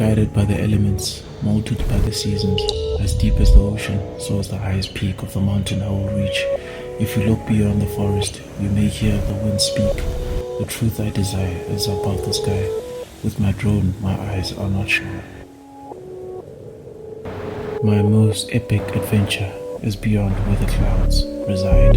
Guided by the elements, molded by the seasons, as deep as the ocean, so is the highest peak of the mountain I will reach. If you look beyond the forest, you may hear the wind speak. The truth I desire is above the sky. With my drone, my eyes are not shy. My most epic adventure is beyond where the clouds reside.